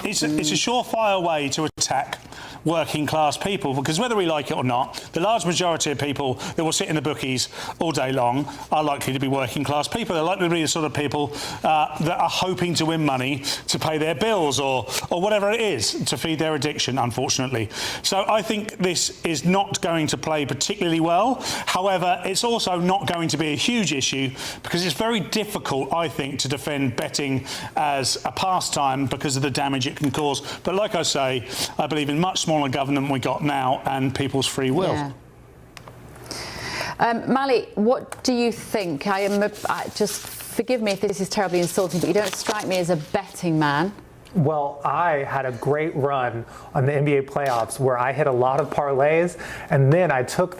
It's a surefire way to attack working class people, because whether we like it or not, the large majority of people that will sit in the bookies all day long are likely to be working class people. They're likely to be the sort of people that are hoping to win money to pay their bills or whatever it is to feed their addiction, unfortunately. So I think this is not going to play particularly well. However, it's also not going to be a huge issue because it's very difficult, I think, to defend betting as a pastime because of the damage it can cause. But like I say, I believe in much smaller government we got now and people's free will. Yeah. Mali, what do you think? Just forgive me if this is terribly insulting, but you don't strike me as a betting man. Well, I had a great run on the NBA playoffs where I hit a lot of parlays, and then I took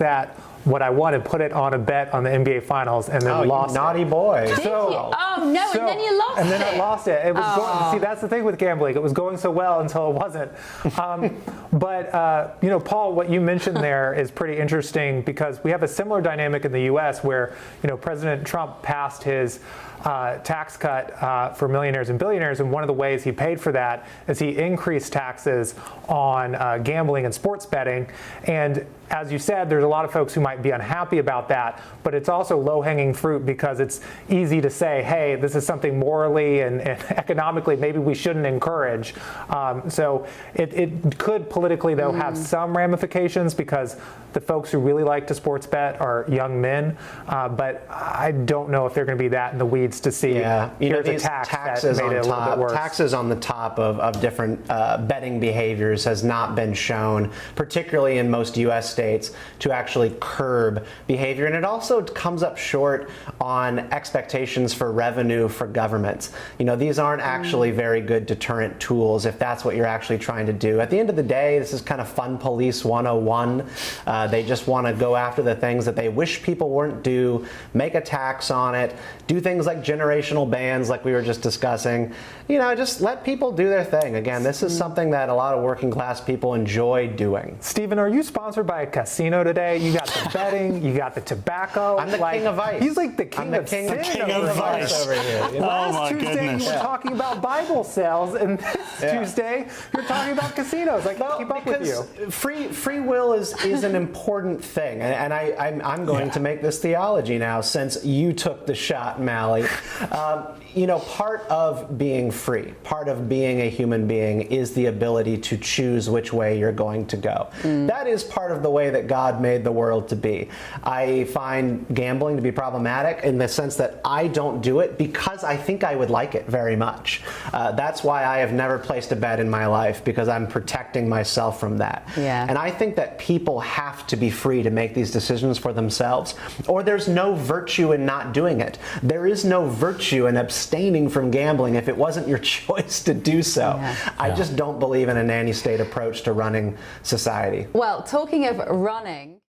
what I wanted, put it on a bet on the NBA Finals, and then lost. Naughty boy! Did you? Oh no! And then you lost it. And then I lost it. It was going, see, that's the thing with gambling. It was going so well until it wasn't. But you know, Paul, what you mentioned there is pretty interesting because we have a similar dynamic in the U.S. where President Trump passed his tax cut for millionaires and billionaires, and one of the ways he paid for that is he increased taxes on gambling and sports betting. And as you said, there's a lot of folks who might be unhappy about that, but it's also low-hanging fruit because it's easy to say, hey, this is something morally and economically maybe we shouldn't encourage. So it could politically, though, have some ramifications because the folks who really like to sports bet are young men, but I don't know if they're going to be that in the weeds to see. Yeah, here's these a tax taxes that made on it a little bit worse. Taxes on the top of different betting behaviors has not been shown, particularly in most U.S. states, to actually curb behavior. And it also comes up short on expectations for revenue for governments. These aren't actually very good deterrent tools if that's what you're actually trying to do. At the end of the day, this is kind of fun police 101. They just want to go after the things that they wish people wouldn't do, make a tax on it, do things like generational bans like we were just discussing. Just let people do their thing. Again, this is something that a lot of working class people enjoy doing. Stephen, are you sponsored by a casino today? You got the betting, you got the tobacco. I'm the king of ice. He's like the king of sin of ice over here. Last Tuesday you were talking about Bible sales, and this Tuesday you're talking about casinos. I can't keep up with you. Free will is an important thing, and I'm going to make this theology now since you took the shot, Mally. Part of being free, part of being a human being is the ability to choose which way you're going to go. That is part of the way that God made the world to be. I find gambling to be problematic in the sense that I don't do it because I think I would like it very much. That's why I have never placed a bet in my life, because I'm protecting myself from that. Yeah. And I think that people have to be free to make these decisions for themselves, or there's no virtue in not doing it. There is no virtue in abstaining from gambling if it wasn't your choice to do so. I just don't believe in a nanny state approach to running society. Well, talking of running.